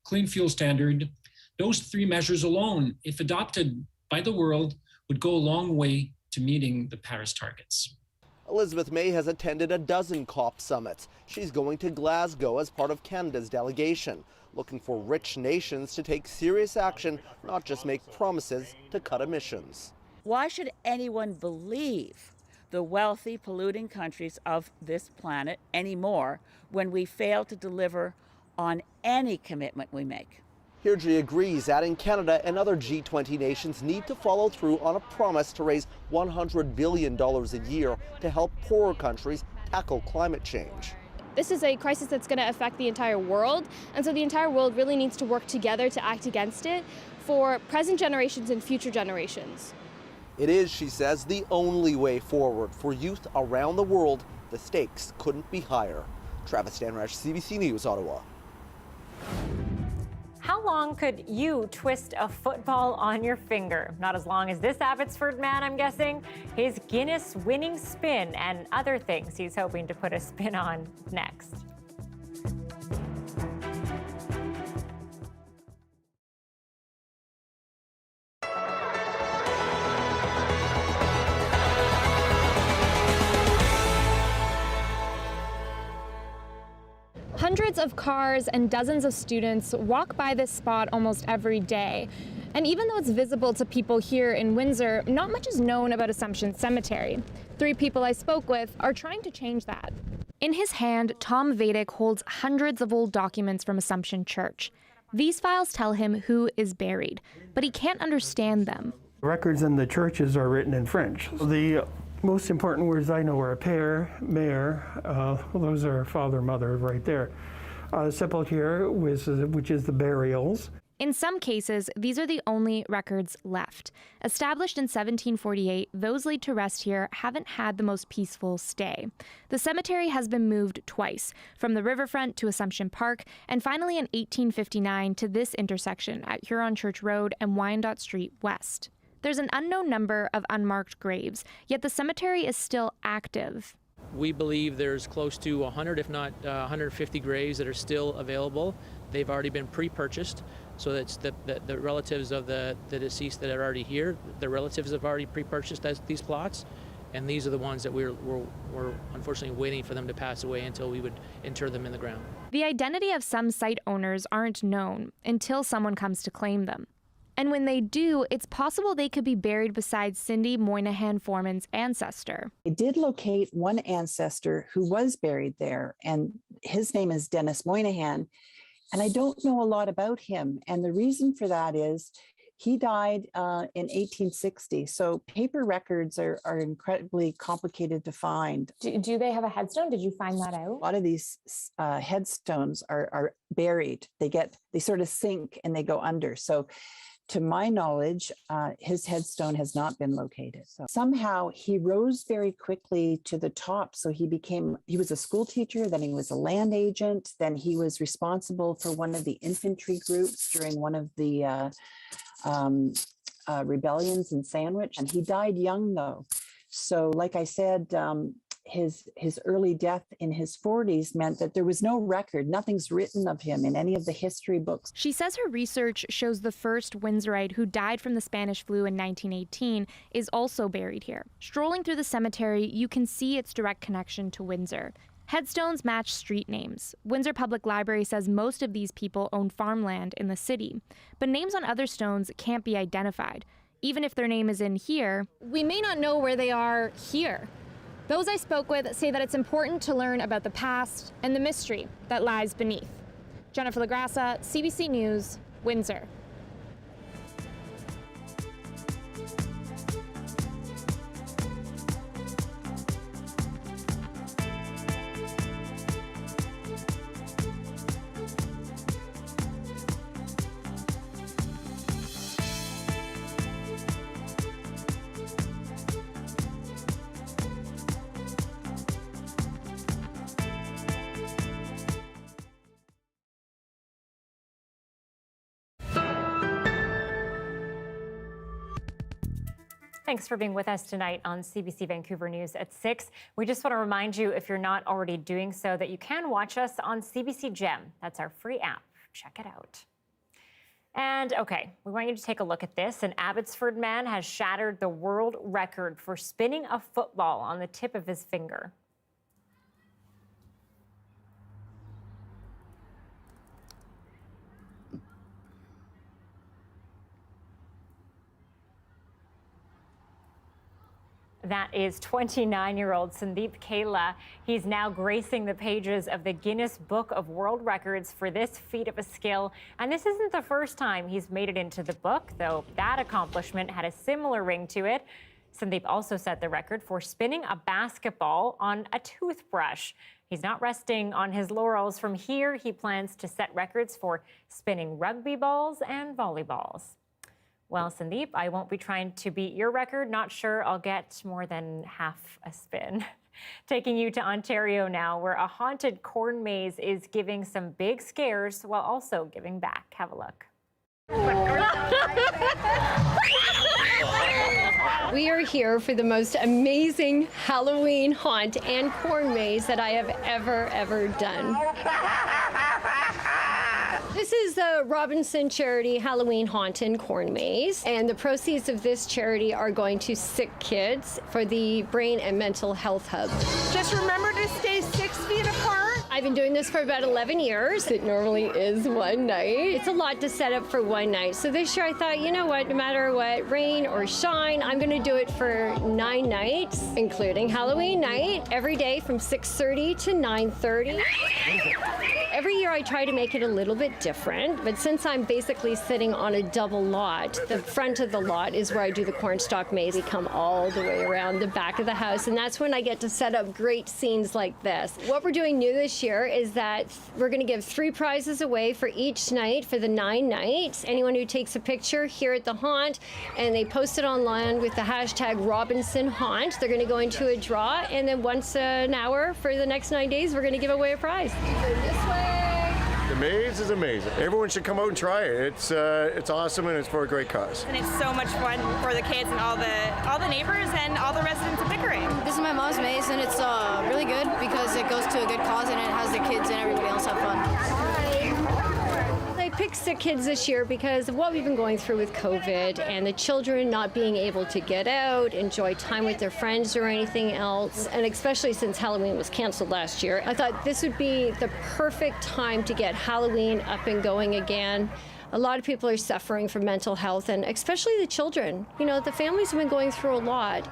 clean fuel standard, those 3 measures alone, if adopted by the world, would go a long way to meeting the Paris targets. Elizabeth May has attended a dozen COP summits. She's going to Glasgow as part of Canada's delegation, looking for rich nations to take serious action, not just make promises to cut emissions. Why should anyone believe the wealthy, polluting countries of this planet anymore when we fail to deliver on any commitment we make? Hirji agrees, adding Canada and other G20 nations need to follow through on a promise to raise $100 billion a year to help poorer countries tackle climate change. This is a crisis that's going to affect the entire world, and so the entire world really needs to work together to act against it for present generations and future generations. It is, she says, the only way forward for youth around the world. The stakes couldn't be higher. Travis Dunraj, CBC News, Ottawa. How long could you twist a football on your finger? Not as long as this Abbotsford man, I'm guessing. His Guinness winning spin and other things he's hoping to put a spin on next. Hundreds of cars and dozens of students walk by this spot almost every day. And even though it's visible to people here in Windsor, not much is known about Assumption Cemetery. 3 people I spoke with are trying to change that. In his hand, Tom Vadic holds hundreds of old documents from Assumption Church. These files tell him who is buried, but he can't understand them. Records in the churches are written in French. The most important words I know are père, mère, those are father, mother right there. Sepulture, which is the burials. In some cases, these are the only records left. Established in 1748, those laid to rest here haven't had the most peaceful stay. The cemetery has been moved twice, from the riverfront to Assumption Park, and finally in 1859 to this intersection at Huron Church Road and Wyandotte Street West. There's an unknown number of unmarked graves, yet the cemetery is still active. We believe there's close to 100, if not 150 graves that are still available. They've already been pre-purchased, so that's the relatives of the deceased that are already here. The relatives have already pre-purchased these plots, and these are the ones that we're unfortunately waiting for them to pass away until we would inter them in the ground. The identity of some site owners aren't known until someone comes to claim them. And when they do, it's possible they could be buried beside Cindy Moynihan Foreman's ancestor. I did locate one ancestor who was buried there, and his name is Dennis Moynihan. And I don't know a lot about him. And the reason for that is he died in 1860. So paper records are incredibly complicated to find. Do they have a headstone? Did you find that out? A lot of these headstones are buried. They sort of sink and they go under. So to my knowledge, his headstone has not been located. So somehow he rose very quickly to the top. So he was a school teacher, then he was a land agent, then he was responsible for one of the infantry groups during one of the rebellions in Sandwich. And he died young though. So like I said, his early death in his 40s meant that there was no record. Nothing's written of him in any of the history books. She says her research shows the first Windsorite who died from the Spanish flu in 1918 is also buried here. Strolling through the cemetery, you can see its direct connection to Windsor. Headstones match street names. Windsor Public Library says most of these people own farmland in the city, but names on other stones can't be identified. Even if their name is in here, we may not know where they are here. Those I spoke with say that it's important to learn about the past and the mystery that lies beneath. Jennifer LaGrassa, CBC News, Windsor. Thanks for being with us tonight on CBC Vancouver News at 6. We just want to remind you, if you're not already doing so, that you can watch us on CBC Gem. That's our free app. Check it out. And okay, we want you to take a look at this. An Abbotsford man has shattered the world record for spinning a football on the tip of his finger. That is 29-year-old Sandeep Kela. He's now gracing the pages of the Guinness Book of World Records for this feat of a skill. And this isn't the first time he's made it into the book, though that accomplishment had a similar ring to it. Sandeep also set the record for spinning a basketball on a toothbrush. He's not resting on his laurels. From here, he plans to set records for spinning rugby balls and volleyballs. Well, Sandeep, I won't be trying to beat your record. Not sure I'll get more than half a spin. Taking you to Ontario now, where a haunted corn maze is giving some big scares while also giving back. Have a look. We are here for the most amazing Halloween haunt and corn maze that I have ever done. This is the Robinson Charity Halloween Haunt and Corn Maze, and the proceeds of this charity are going to sick kids for the Brain and Mental Health Hub. Just remember to stay 6 feet apart. I've been doing this for about 11 years. It normally is one night. It's a lot to set up for one night. So this year I thought, you know what, no matter what, rain or shine, I'm going to do it for 9 nights, including Halloween night, every day from 6:30 to 9:30. Every year I try to make it a little bit different, but since I'm basically sitting on a double lot, the front of the lot is where I do the cornstalk maze. We come all the way around the back of the house, and that's when I get to set up great scenes like this. What we're doing new this year is that we're going to give 3 prizes away for each night for the 9 nights. Anyone who takes a picture here at the haunt and they post it online with the hashtag #RobinsonHaunt, they're going to go into a draw, and then once an hour for the next 9 days, we're going to give away a prize. This way. The maze is amazing. Everyone should come out and try it. It's awesome, and it's for a great cause. And it's so much fun for the kids and all the neighbors and all the residents of Pickering. This is my mom's maze, and it's really good because it goes to a good cause and it has the kids and everybody else have fun. I picked Sick Kids this year because of what we've been going through with COVID and the children not being able to get out, enjoy time with their friends or anything else, and especially since Halloween was canceled last year. I thought this would be the perfect time to get Halloween up and going again. A lot of people are suffering from mental health, and especially the children. You know, the families have been going through a lot.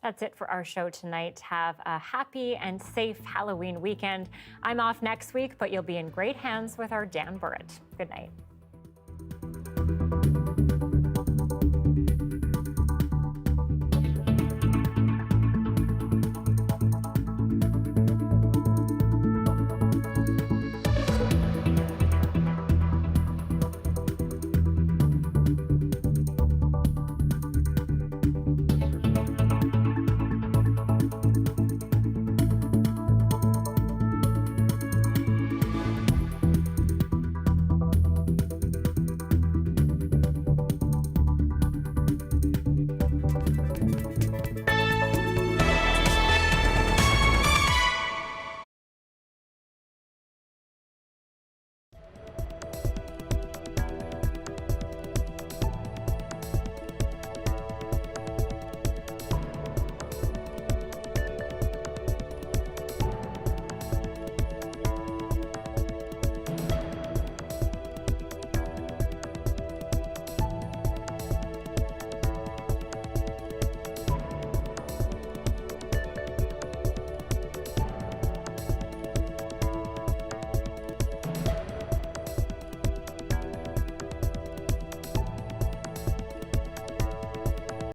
That's it for our show tonight. Have a happy and safe Halloween weekend. I'm off next week, but you'll be in great hands with our Dan Burritt. Good night.